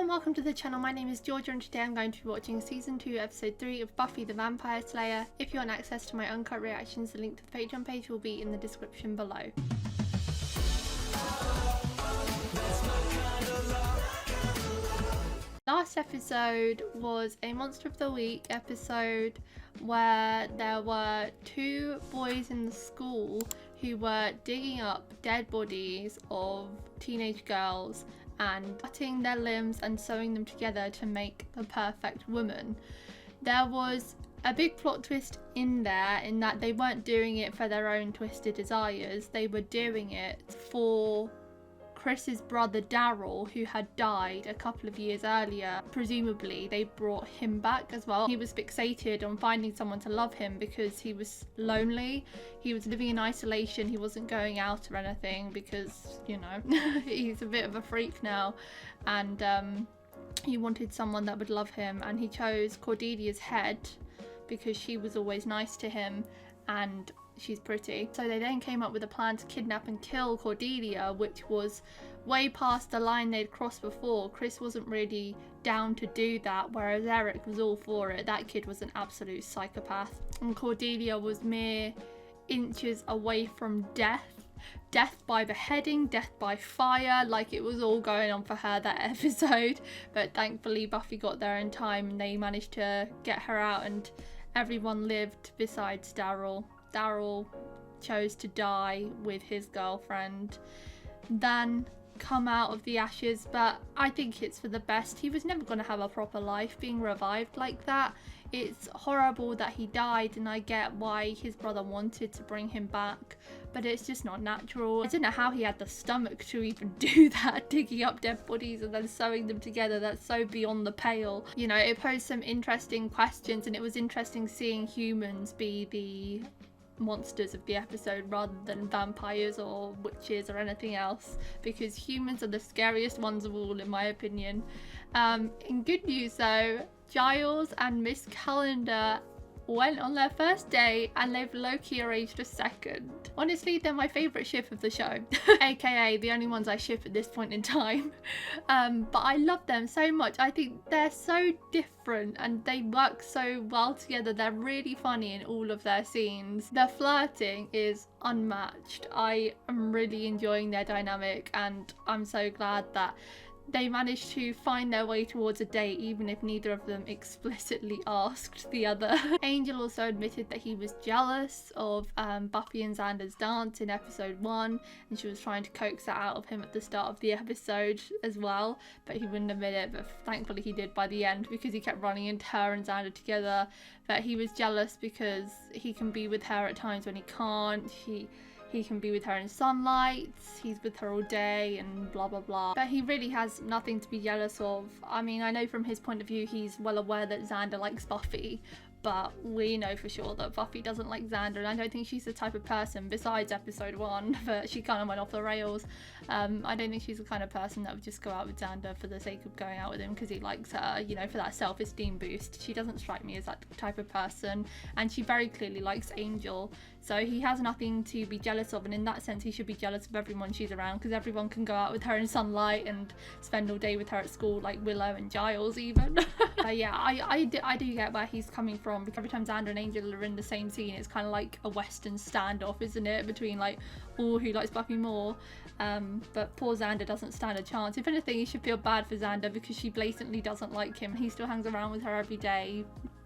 and welcome to the channel. My name is Georgia and today I'm going to be watching Season 2 Episode 3 of Buffy the Vampire Slayer. If you want access to my uncut reactions, the link to the Patreon page will be in the description below. Last episode was a Monster of the Week episode where there were two boys in the school who were digging up dead bodies of teenage girls and cutting their limbs and sewing them together to make the perfect woman. There was a big plot twist in there in that they weren't doing it for their own twisted desires, they were doing it for Chris's brother Daryl, who had died a couple of years earlier. Presumably they brought him back as well. He was fixated on finding someone to love him because he was lonely. He was living in isolation. He wasn't going out or anything because, you know, he's a bit of a freak now, and he wanted someone that would love him, and he chose Cordelia's head because she was always nice to him and she's pretty. So they then came up with a plan to kidnap and kill Cordelia, which was way past the line they'd crossed before. Chris wasn't really down to do that, whereas Eric was all for it. That kid was an absolute psychopath. And Cordelia was mere inches away from death. Death by beheading, death by fire, like it was all going on for her that episode. But thankfully Buffy got there in time and they managed to get her out and everyone lived besides Daryl. Daryl chose to die with his girlfriend, then come out of the ashes, but I think it's for the best. He was never going to have a proper life being revived like that. It's horrible that he died, and I get why his brother wanted to bring him back, but it's just not natural. I don't know how he had the stomach to even do that, digging up dead bodies and then sewing them together. That's so beyond the pale. You know, it posed some interesting questions, and it was interesting seeing humans be the monsters of the episode rather than vampires or witches or anything else, because humans are the scariest ones of all in my opinion. In good news though, Giles and Miss Calendar went on their first date and they've low-key arranged a second. Honestly, they're my favourite ship of the show, aka the only ones I ship at this point in time. But I love them so much. I think they're so different and they work so well together. They're really funny in all of their scenes. Their flirting is unmatched. I am really enjoying their dynamic, and I'm so glad that they managed to find their way towards a date even if neither of them explicitly asked the other. Angel also admitted that he was jealous of Buffy and Xander's dance in episode 1, and she was trying to coax that out of him at the start of the episode as well, but he wouldn't admit it, but thankfully he did by the end because he kept running into her and Xander together. But he was jealous because he can be with her at times when he can't. He can be with her in sunlight, he's with her all day and blah blah blah. But he really has nothing to be jealous of. I mean, I know from his point of view he's well aware that Xander likes Buffy, but we know for sure that Buffy doesn't like Xander, and I don't think she's the type of person, besides episode 1, but she kind of went off the rails. I don't think she's the kind of person that would just go out with Xander for the sake of going out with him because he likes her, you know, for that self-esteem boost. She doesn't strike me as that type of person, and she very clearly likes Angel, so he has nothing to be jealous of, and in that sense he should be jealous of everyone she's around because everyone can go out with her in sunlight and spend all day with her at school, like Willow and Giles even. But yeah, I do get where he's coming from, because every time Xander and Angel are in the same scene it's kind of like a western standoff, isn't it, between like, oh, who likes Buffy more. But poor Xander doesn't stand a chance. If anything, he should feel bad for Xander because she blatantly doesn't like him. He still hangs around with her every day,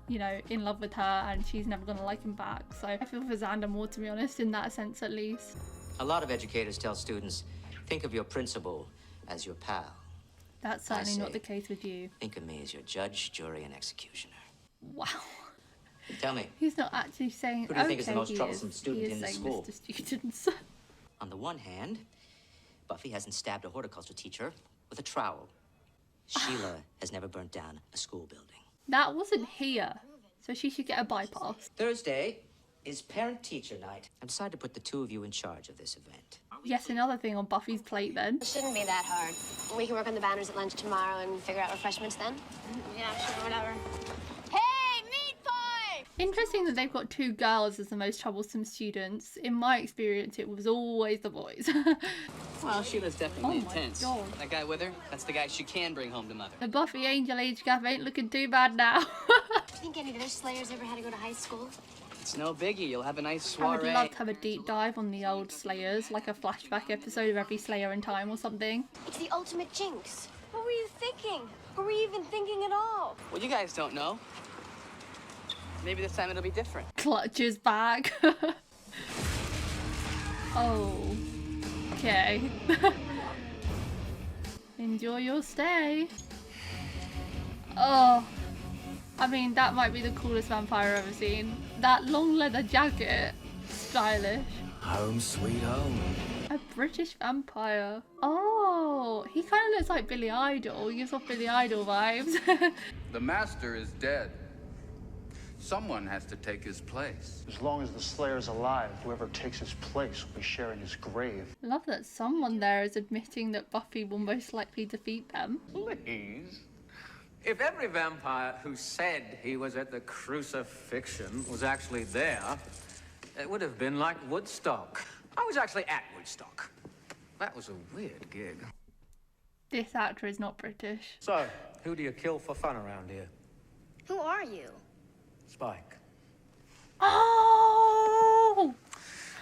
you know, in love with her, and she's never gonna like him back. So I feel for Xander more, to be honest, in that sense at least. A lot of educators tell students, think of your principal as your pal. That's certainly not the case with you. Think of me as your judge, jury, and executioner. Wow. Tell me. He's not actually saying, who do you think is the most troublesome student in the school? Mr. Students. On the one hand, Buffy hasn't stabbed a horticulture teacher with a trowel. Sheila has never burnt down a school building. That wasn't here, so she should get a bypass. Thursday is parent-teacher night. I decided to put the two of you in charge of this event. Yes, another thing on Buffy's plate then. It shouldn't be that hard. We can work on the banners at lunch tomorrow and figure out refreshments then. Yeah, sure, whatever. Hey, meat pie! Interesting that they've got two girls as the most troublesome students. In my experience, it was always the boys. Well, Sheila's definitely Oh my intense. God. That guy with her, that's the guy she can bring home to Mother. The Buffy Angel age gap ain't looking too bad now. Do you think any other Slayers ever had to go to high school? It's no biggie. You'll have a nice I would soiree. love to have a deep dive on the old Slayers, like a flashback episode of every Slayer in time or something. It's the ultimate jinx. What were you thinking? Were we even thinking at all? Well, you guys don't know. Maybe this time it'll be different. Clutches bag. Oh. Okay. Enjoy your stay. Oh. I mean, that might be the coolest vampire I've ever seen. That long leather jacket. Stylish. Home sweet home. A British vampire. Oh, he kind of looks like Billy Idol. He gives off Billy Idol vibes. The master is dead. Someone has to take his place. As long as the Slayer's alive, whoever takes his place will be sharing his grave. Love that someone there is admitting that Buffy will most likely defeat them. Please. If every vampire who said he was at the crucifixion was actually there, it would have been like Woodstock. I was actually at Woodstock. That was a weird gig. This actor is not British. So, who do you kill for fun around here? Who are you? Spike. Oh!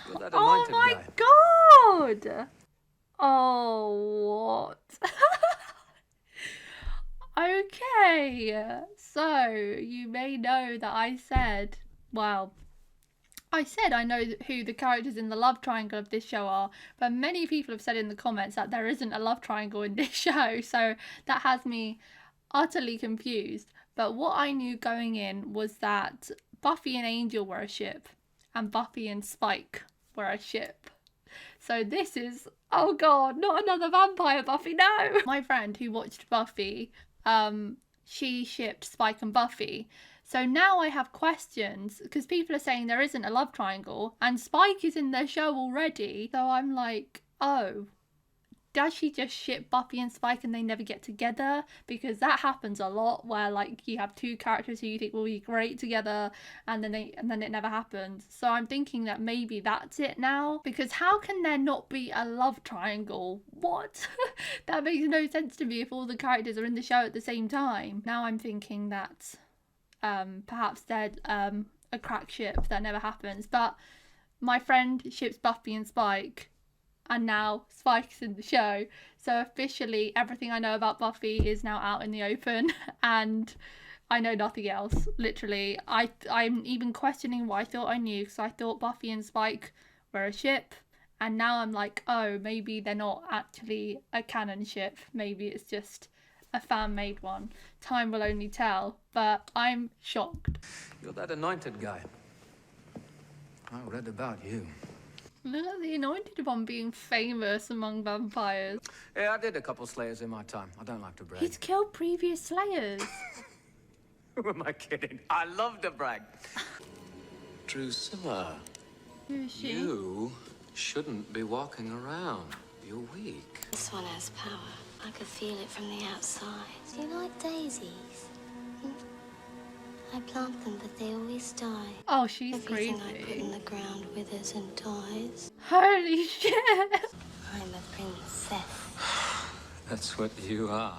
You're that Oh anointed my guy. god! Oh, what? Okay, so you may know that I said I know who the characters in the love triangle of this show are, but many people have said in the comments that there isn't a love triangle in this show, so that has me utterly confused. But what I knew going in was that Buffy and Angel were a ship, and Buffy and Spike were a ship. So this is, oh god, not another vampire Buffy, no! My friend who watched Buffy, she shipped Spike and Buffy. So now I have questions, because people are saying there isn't a love triangle, and Spike is in their show already. So I'm like, oh, does she just ship Buffy and Spike and they never get together? Because that happens a lot, where like you have two characters who you think will be great together, and then it never happens. So I'm thinking that maybe that's it now, because how can there not be a love triangle? What? That makes no sense to me if all the characters are in the show at the same time. Now I'm thinking that perhaps they're a crack ship that never happens. But my friend ships Buffy and Spike, and now Spike's in the show. So officially everything I know about Buffy is now out in the open, and I know nothing else. Literally, I'm even questioning what I thought I knew, because I thought Buffy and Spike were a ship, and now I'm like, oh, maybe they're not actually a canon ship. Maybe it's just a fan-made one. Time will only tell, but I'm shocked. You're that anointed guy. I read about you. Look at the anointed one being famous among vampires. Yeah, I did a couple Slayers in my time. I don't like to brag. He's killed previous Slayers. Who am I kidding? I love to brag. Drusilla, Who is she? you shouldn't be walking around. You're weak. This one has power. I could feel it from the outside. Do you like daisies? I plant them, but they always die. Oh, she's Everything I put crazy. in the ground withers and dies. Holy shit! I'm a princess. That's what you are.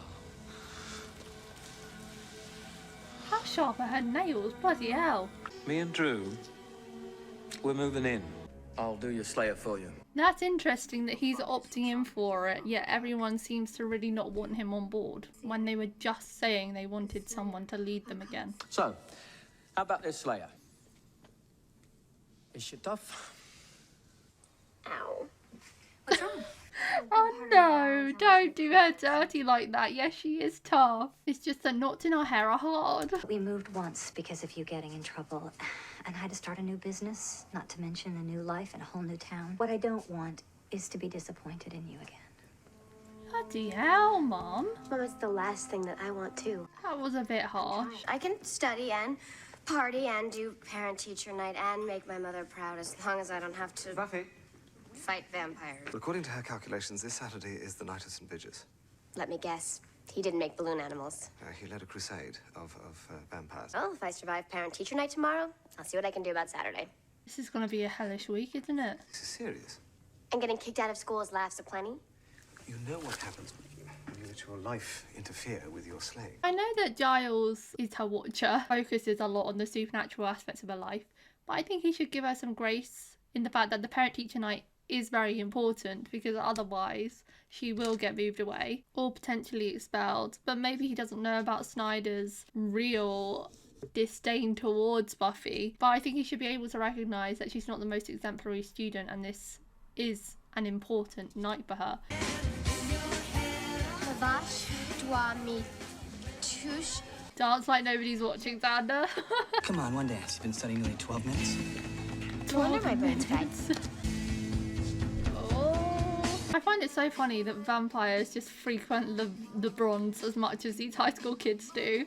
How sharp are her nails? Bloody hell. Me and Drew, we're moving in. I'll do your Slayer for you. That's interesting that he's opting in for it, yet everyone seems to really not want him on board, when they were just saying they wanted someone to lead them again. So, how about this Slayer? Is she tough? Ow. What's wrong? Oh no, don't do her dirty like that. Yes, she is tough. It's just the knots in her hair are hard. We moved once because of you getting in trouble, and had to start a new business, not to mention a new life in a whole new town. What I don't want is to be disappointed in you again. Bloody hell, Mum. Mom, it's the last thing that I want too. That was a bit harsh. I can study and party and do parent-teacher night and make my mother proud, as long as I don't have to Buffy, fight vampires. according to her calculations, this Saturday is the Night of St. Bridget's. Let me guess. He didn't make balloon animals. He led a crusade of vampires. Well, if I survive parent-teacher night tomorrow, I'll see what I can do about Saturday. This is going to be a hellish week, isn't it? This is serious. And getting kicked out of school is laughs aplenty. You know what happens when you let your life interfere with your slaying. I know that Giles is her watcher, focuses a lot on the supernatural aspects of her life, but I think he should give her some grace in the fact that the parent-teacher night is very important, because otherwise she will get moved away or potentially expelled. But maybe he doesn't know about Snyder's real disdain towards Buffy, but I think he should be able to recognise that she's not the most exemplary student, and this is an important night for her. Dance like nobody's watching, Xander. Come on, one dance. You've been studying nearly 12 minutes. No wonder my brain's fried. I find it so funny that vampires just frequent the bronze as much as these high school kids do.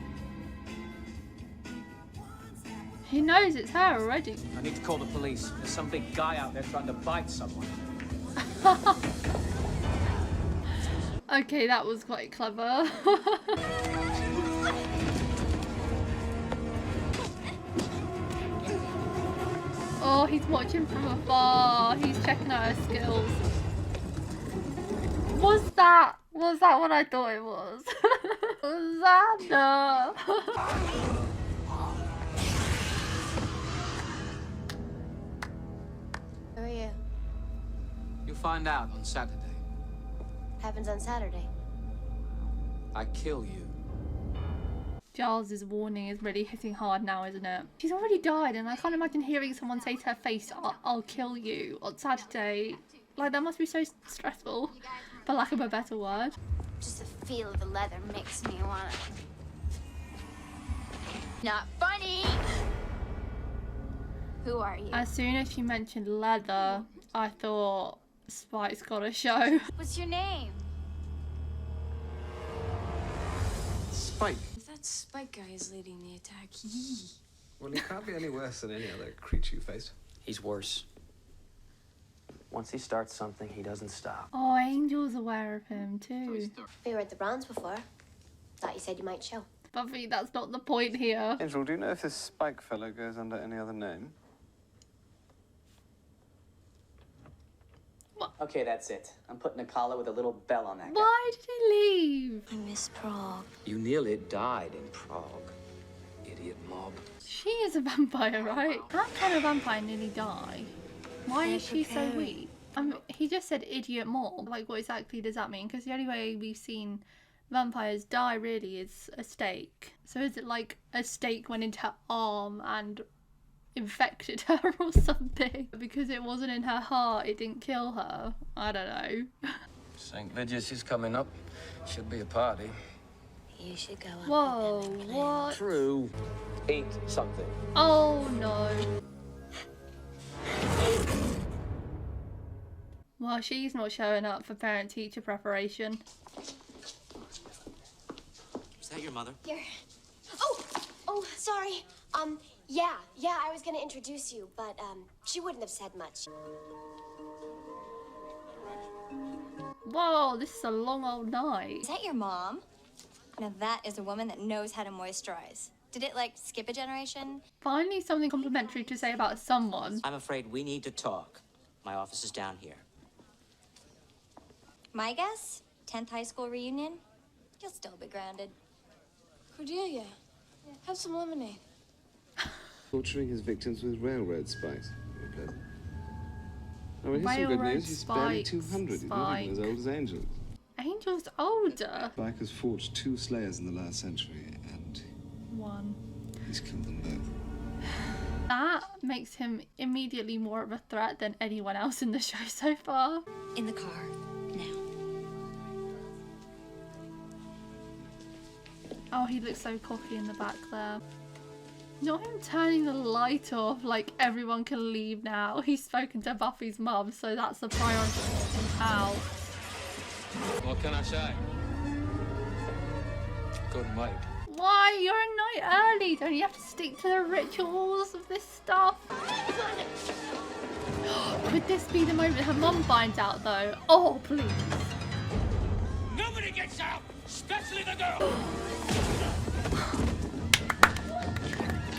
He knows it's her already. I need to call the police. There's some big guy out there trying to bite someone. Okay, that was quite clever. Oh, he's watching from afar. He's checking out her skills. Was that what I thought it was? Xander. Who are you? You'll find out on Saturday. Happens on Saturday. I kill you. Giles's warning is really hitting hard now, isn't it? She's already died, and I can't imagine hearing someone say to her face, I'll kill you on Saturday. Like, that must be so stressful, for lack of a better word. Just the feel of the leather makes me wanna... Not funny! Who are you? As soon as she mentioned leather, I thought Spike's got a show. What's your name? Spike. That Spike guy is leading the attack. Well, he can't be any worse than any other creature you faced. He's worse. Once he starts something, he doesn't stop. Oh, Angel's aware of him too. We were at the Bronze before. Thought you said you might show. Buffy, that's not the point here. Angel, do you know if this Spike fellow goes under any other name? Okay, that's it. I'm putting a collar with a little bell on that guy. Why did he leave? I miss Prague. You nearly died in Prague, idiot mob. She is a vampire, right? How can a vampire nearly die? Why is she so weak? He just said idiot mob. Like, what exactly does that mean? Because the only way we've seen vampires die, really, is a stake. So is it like a stake went into her arm and infected her or something? Because it wasn't in her heart, it didn't kill her. I don't know. St. Vitus is coming up. Should be a party. You should go up. Whoa, what? True. Eat something. Oh no. Well, she's not showing up for parent-teacher preparation. Is that your mother? Here. Oh, sorry. Yeah, I was gonna introduce you, but, she wouldn't have said much. Whoa, this is a long old night. Is that your mom? Now that is a woman that knows how to moisturize. Did it, like, skip a generation? Finally something complimentary to say about someone. I'm afraid we need to talk. My office is down here. My guess? 10th high school reunion? You'll still be grounded. Cordelia, have some lemonade. Torturing his victims with railroad spikes. Very pleasant. Oh, well, here's some good news. He's barely 200. He's not even as old as Angel. Angel's older. Spike has forged 2 slayers in the last century, and... One. He's killed them both. That makes him immediately more of a threat than anyone else in the show so far. In the car, now. Oh, he looks so cocky in the back there. Not him turning the light off, like everyone can leave now. He's spoken to Buffy's mum, so that's the priority. Ow. What can I say? Couldn't wait. Why? You're a night early. Don't you have to stick to the rituals of this stuff? Could this be the moment her mum finds out, though? Oh, please. Nobody gets out, especially the girl.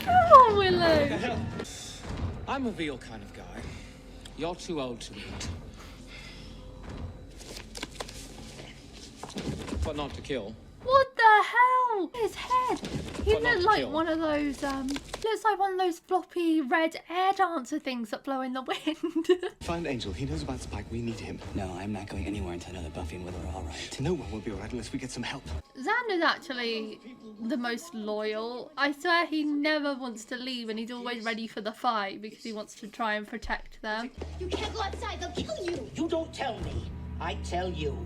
Come on, Willow. I'm a veal kind of guy. You're too old to eat. But not to kill. What the hell? His head. He looked like one of those, looks like one of those floppy red air dancer things that blow in the wind. Find Angel. He knows about Spike. We need him. No, I'm not going anywhere until I know that Buffy and Willow are all right. No one will be all right unless we get some help. Xander's actually the most loyal. I swear he never wants to leave and he's always ready for the fight because he wants to try and protect them. You can't go outside. They'll kill you. You don't tell me. I tell you.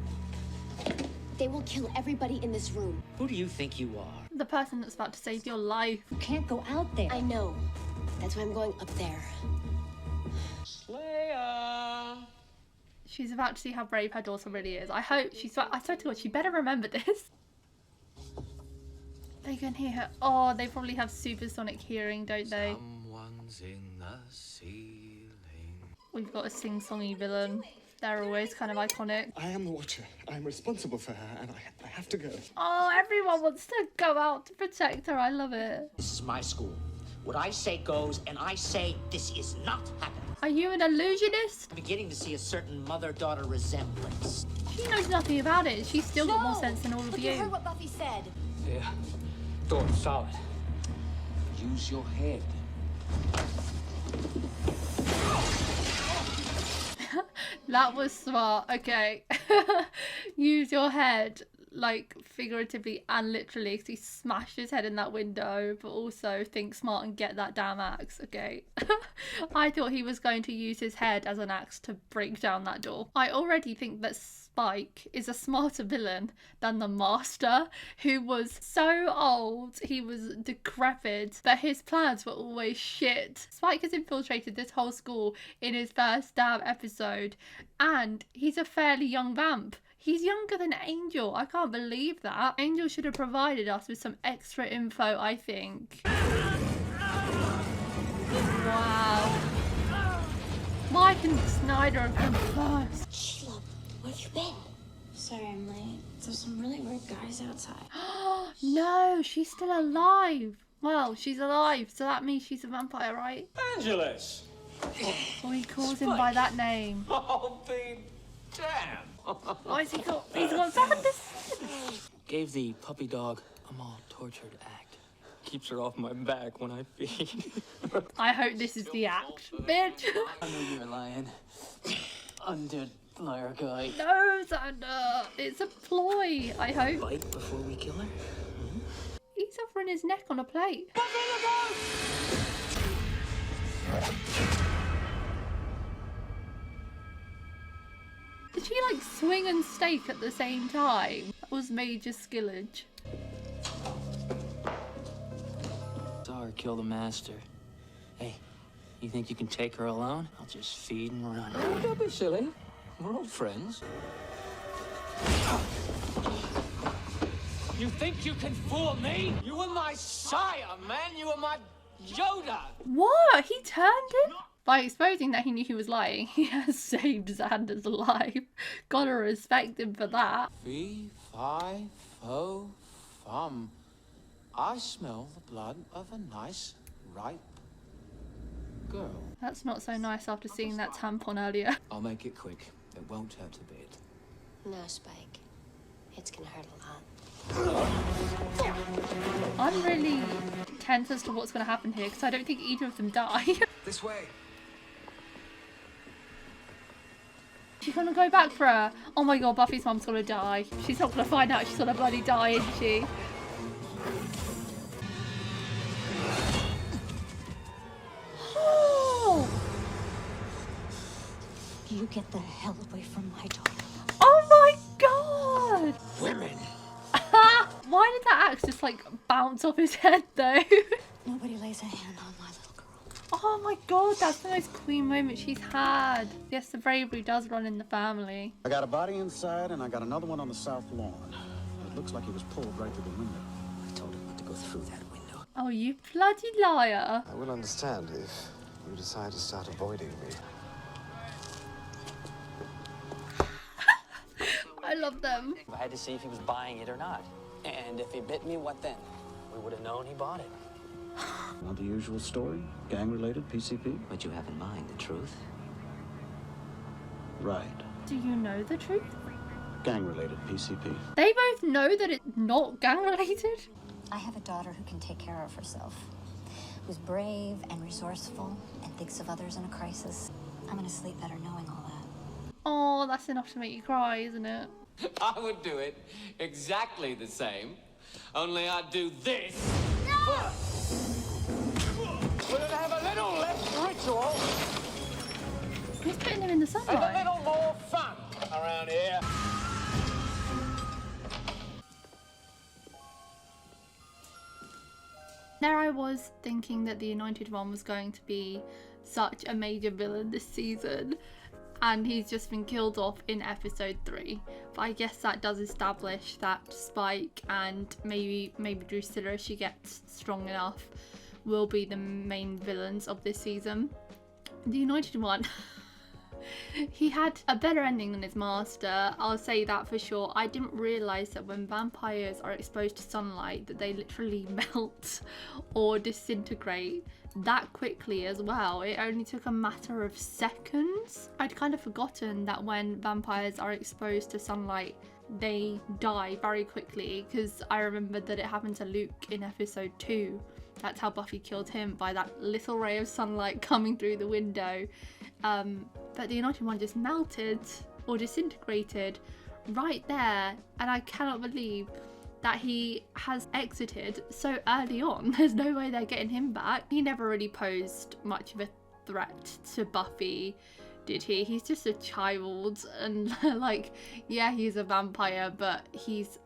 They will kill everybody in this room. Who do you think you are? The person that's about to save your life. You can't go out there. I know. That's why I'm going up there. Slayer! She's about to see how brave her daughter really is. I hope I swear to God, she better remember this. They can hear her. Oh, they probably have supersonic hearing, don't they? Someone's in the ceiling. We've got a sing-songy villain. They're always kind of iconic. I am the Watcher. I'm responsible for her, and I have to go. Oh, everyone wants to go out to protect her. I love it. This is my school. What I say goes, and I say this is not happening. Are you an illusionist? I'm beginning to see a certain mother-daughter resemblance. She knows nothing about it. She's still got more sense than all of you. You heard what Buffy said. Yeah. Door's solid. Use your head. That was smart. Okay. Use your head, like figuratively and literally, because he smashed his head in that window, but also think smart and get that damn axe. Okay. I thought he was going to use his head as an axe to break down that door. I already think that Spike is a smarter villain than the Master, who was so old, he was decrepit, but his plans were always shit. Spike has infiltrated this whole school in his first damn episode, and he's a fairly young vamp. He's younger than Angel. I can't believe that. Angel should have provided us with some extra info, I think. Wow. Mike and Snyder have come first. Sheila, where have you been? Sorry I'm late. There's some really weird guys outside. No, she's still alive. Well, she's alive, so that means she's a vampire, right? Angelus! Oh, he calls him by that name. I'll be damned. Why is he got? He's got vampires. Gave the puppy dog a more tortured act. Keeps her off my back when I feed. I hope this is the act, bitch. I know you're lying. Undead liar guy. No, Xander. It's a ploy, I hope. Bite before we kill her? He's offering his neck on a plate. Did she like swing and stake at the same time? That was major skillage. Saw her kill the master. Hey, you think you can take her alone? I'll just feed and run. Oh, don't be silly. We're old friends. You think you can fool me? You were my sire, man. You were my Yoda. What? He turned him? By exposing that he knew he was lying, he has saved Xander's life. Gotta respect him for that. Fee, fi, fo, fum. I smell the blood of a nice, ripe girl. That's not so nice after seeing that tampon earlier. I'll make it quick. It won't hurt a bit. No, Spike. It's gonna hurt a lot. I'm really tense as to what's going to happen here because I don't think either of them die. This way. She's going to go back for her. Oh my god, Buffy's mum's going to die. She's not going to find out she's going to bloody die, isn't she? Oh! You get the hell away from my daughter. Oh my god! Women! Why did that axe just like bounce off his head though? Nobody lays a hand on my little girl. Oh my god, that's the most queen moment she's had. Yes, the bravery does run in the family. I got a body inside and I got another one on the south lawn. It looks like he was pulled right through the window. I told him not to go through that window. Oh, you bloody liar. I will understand if you decide to start avoiding me. I love them. I had to see if he was buying it or not. And if he bit me, what then? We would have known he bought it. Want the usual story? Gang-related, PCP? What you have in mind, the truth? Right. Do you know the truth? gang-related, PCP. They both know that it's not gang-related? I have a daughter who can take care of herself, who's brave and resourceful and thinks of others in a crisis. I'm gonna sleep better knowing all that. Oh, that's enough to make you cry, isn't it? I would do it exactly the same, only I'd do this first. We're gonna have a little less ritual. He's putting them in the sunlight. And a little more fun around here. There I was thinking that the Anointed One was going to be such a major villain this season, and he's just been killed off in episode 3. But I guess that does establish that Spike and maybe DRUSILLA, if she gets strong enough, will be the main villains of this season. The Anointed One, he had a better ending than his master, I'll say that for sure. I didn't realise that when vampires are exposed to sunlight that they literally melt or disintegrate that quickly as well. It only took a matter of seconds. I'd kind of forgotten that when vampires are exposed to sunlight they die very quickly, because I remembered that it happened to Luke in episode 2. That's how Buffy killed him, by that little ray of sunlight coming through the window. But the Anointed One just melted or disintegrated right there, and I cannot believe that he has exited so early on. There's no way they're getting him back. He never really posed much of a threat to Buffy, did he? He's just a child, and like, yeah, he's a vampire, but he's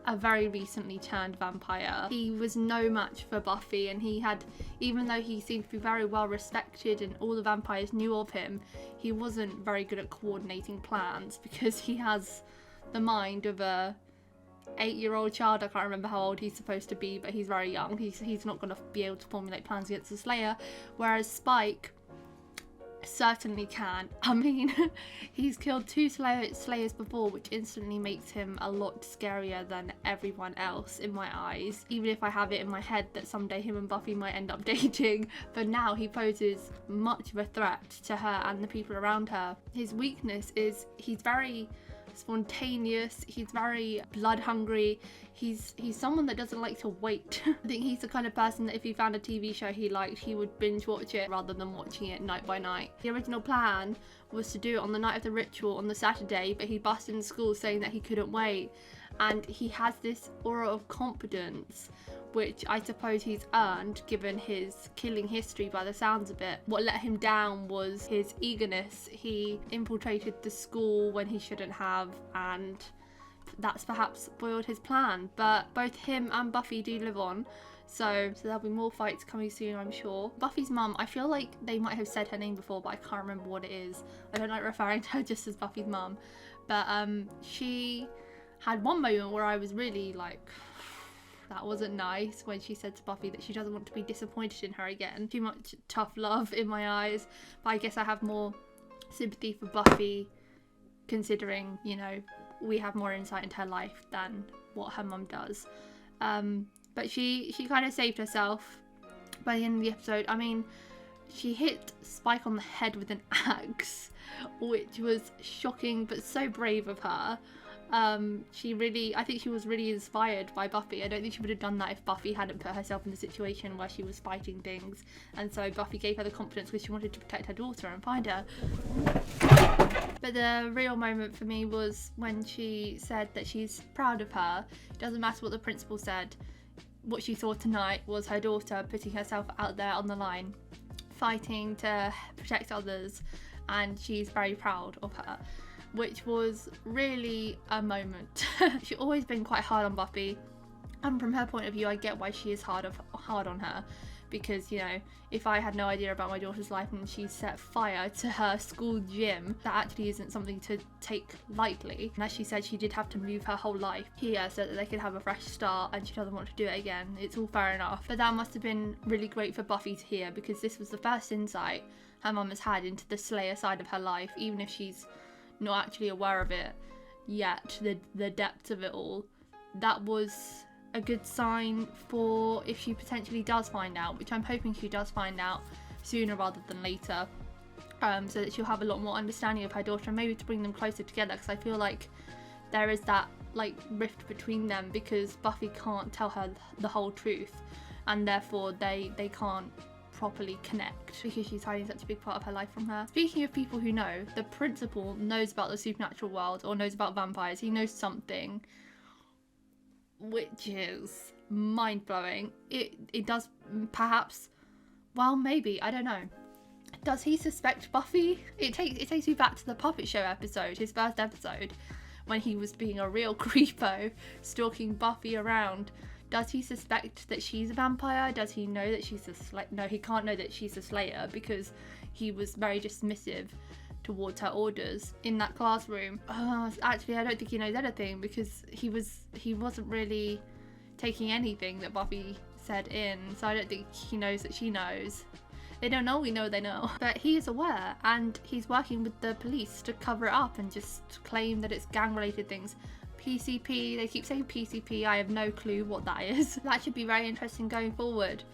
a very recently turned vampire. He was no match for Buffy, and he had, even though he seemed to be very well respected and all the vampires knew of him, he wasn't very good at coordinating plans, because he has the mind of a 8-year-old child. I can't remember how old he's supposed to be, but he's very young. He's not going to be able to formulate plans against the Slayer, whereas Spike certainly can. I mean, he's killed 2 Slayers before, which instantly makes him a lot scarier than everyone else in my eyes, even if I have it in my head that someday him and Buffy might end up dating. But now he poses much of a threat to her and the people around her. His weakness is he's very spontaneous, he's very blood hungry, he's someone that doesn't like to wait. I think he's the kind of person that if he found a TV show he liked, he would binge watch it rather than watching it night by night. The original plan was to do it on the night of the ritual on the Saturday, but he busted in school saying that he couldn't wait, and he has this aura of confidence which I suppose he's earned given his killing history by the sounds of it. What let him down was his eagerness. He infiltrated the school when he shouldn't have, and that's perhaps spoiled his plan. But both him and Buffy do live on, so there'll be more fights coming soon, I'm sure. Buffy's mum, I feel like they might have said her name before, but I can't remember what it is. I don't like referring to her just as Buffy's mum, but she had one moment where I was really like, that wasn't nice, when she said to Buffy that she doesn't want to be disappointed in her again. Too much tough love in my eyes, but I guess I have more sympathy for Buffy considering, you know, we have more insight into her life than what her mum does. But she kind of saved herself by the end of the episode. I mean, she hit Spike on the head with an axe, which was shocking but so brave of her. I think she was really inspired by Buffy. I don't think she would have done that if Buffy hadn't put herself in a situation where she was fighting things, and so Buffy gave her the confidence because she wanted to protect her daughter and find her. But the real moment for me was when she said that she's proud of her. It doesn't matter what the principal said. What she saw tonight was her daughter putting herself out there on the line, fighting to protect others, and she's very proud of her, which was really a moment. She's always been quite hard on Buffy, and from her point of view I get why she is hard on her, because, you know, if I had no idea about my daughter's life and she set fire to her school gym, that actually isn't something to take lightly. And as she said, she did have to move her whole life here so that they could have a fresh start, and she doesn't want to do it again. It's all fair enough, but that must have been really great for Buffy to hear, because this was the first insight her mum has had into the Slayer side of her life, even if she's not actually aware of it yet, the depth of it all. That was a good sign for if she potentially does find out, which I'm hoping she does find out sooner rather than later, so that she'll have a lot more understanding of her daughter, and maybe to bring them closer together, because I feel like there is that like rift between them because Buffy can't tell her the whole truth, and therefore they can't properly connect because she's hiding such a big part of her life from her. Speaking of people who know, the principal knows about the supernatural world or knows about vampires. He knows something, which is mind-blowing. It does perhaps, well, maybe, I don't know. Does he suspect Buffy? It takes me back to the Puppet Show episode, his first episode, when he was being a real creepo, stalking Buffy around. Does he suspect that she's a vampire? Does he know that she's a Slayer? No, he can't know that she's a Slayer because he was very dismissive towards her orders in that classroom. Actually, I don't think he knows anything because he wasn't really taking anything that Buffy said in, so I don't think he knows that she knows. They don't know, we know they know. But he is aware, and he's working with the police to cover it up and just claim that it's gang-related things. PCP, they keep saying PCP, I have no clue what that is. That should be very interesting going forward,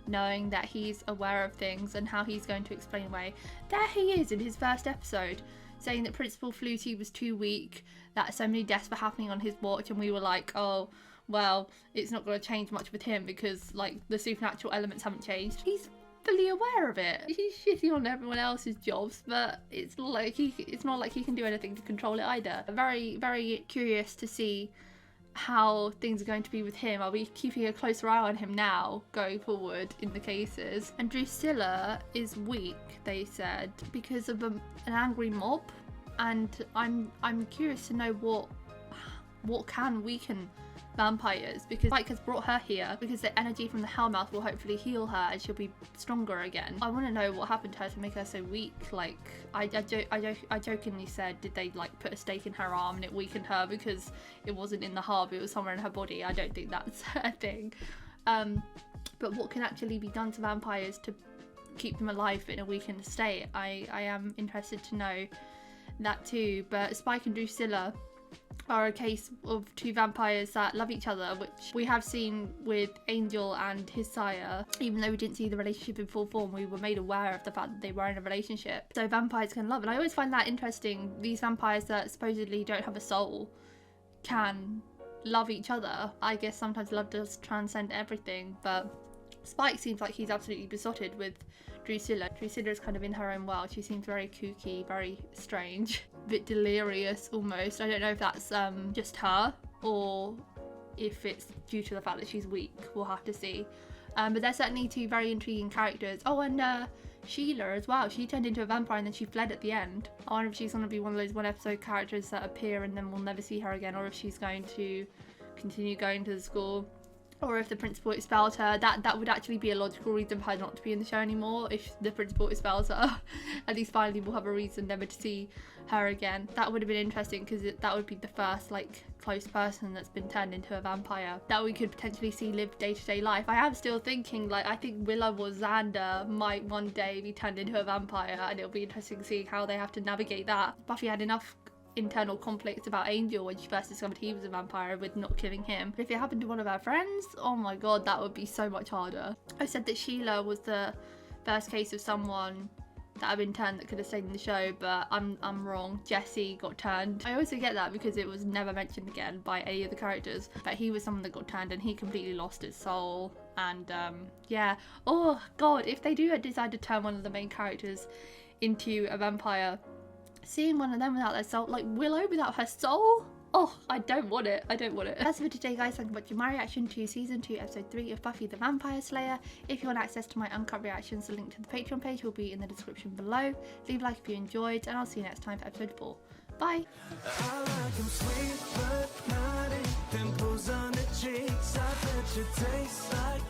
knowing that he's aware of things and how he's going to explain away. There he is in his first episode, saying that Principal Flutie was too weak, that so many deaths were happening on his watch, and we were like, oh, well, it's not going to change much with him because, like, the supernatural elements haven't changed. He's fully aware of it. He's shitting on everyone else's jobs, but it's not like he can do anything to control it either. Very, very curious to see how things are going to be with him. Are we keeping a closer eye on him now going forward in the cases? And DRUSILLA is weak, they said, because of an angry mob, and I'm curious to know what can weaken vampires, because Spike has brought her here because the energy from the Hellmouth will hopefully heal her and she'll be stronger again. I want to know what happened to her to make her so weak. Like, I jokingly said, did they like put a stake in her arm and it weakened her because it wasn't in the hub, it was somewhere in her body? I don't think that's a thing. But what can actually be done to vampires to keep them alive in a weakened state? I am interested to know that too. But Spike and DRUSILLA are a case of two vampires that love each other, which we have seen with Angel and his sire. Even though we didn't see the relationship in full form, we were made aware of the fact that they were in a relationship. So vampires can love, and I always find that interesting. These vampires that supposedly don't have a soul can love each other. I guess sometimes love does transcend everything, but Spike seems like he's absolutely besotted with DRUSILLA. DRUSILLA is kind of in her own world. She seems very kooky, very strange, a bit delirious almost. I don't know if that's just her or if it's due to the fact that she's weak. We'll have to see. But they're certainly two very intriguing characters. Oh, and Sheila as well. She turned into a vampire and then she fled at the end. I wonder if she's going to be one of those one episode characters that appear and then we'll never see her again, or if she's going to continue going to the school, or if the principal expelled her. That would actually be a logical reason for her not to be in the show anymore. If the principal expels her, at least finally we'll have a reason never to see her again. That would have been interesting because that would be the first like close person that's been turned into a vampire that we could potentially see live day-to-day life. I am still thinking, like, I think Willow or Xander might one day be turned into a vampire, and it'll be interesting seeing how they have to navigate that. Buffy had enough internal conflicts about Angel when she first discovered he was a vampire with not killing him. But if it happened to one of her friends, oh my god, that would be so much harder. I said that Sheila was the first case of someone that had been turned that could have stayed in the show, but I'm wrong. Jesse got turned. I always forget that because it was never mentioned again by any of the characters, but he was someone that got turned and he completely lost his soul. And yeah, oh god, if they do decide to turn one of the main characters into a vampire, seeing one of them without their soul, like Willow without her soul, oh, I don't want it. I don't want it. That's it for today, guys. Thank you for watching my reaction to season 2 episode 3 of Buffy the Vampire Slayer. If you want access to my uncut reactions, the link to the Patreon page will be in the description below. Leave a like if you enjoyed, and I'll see you next time for episode 4. Bye. I like 'em sweet but naughty, dimples on the cheeks. I bet you taste like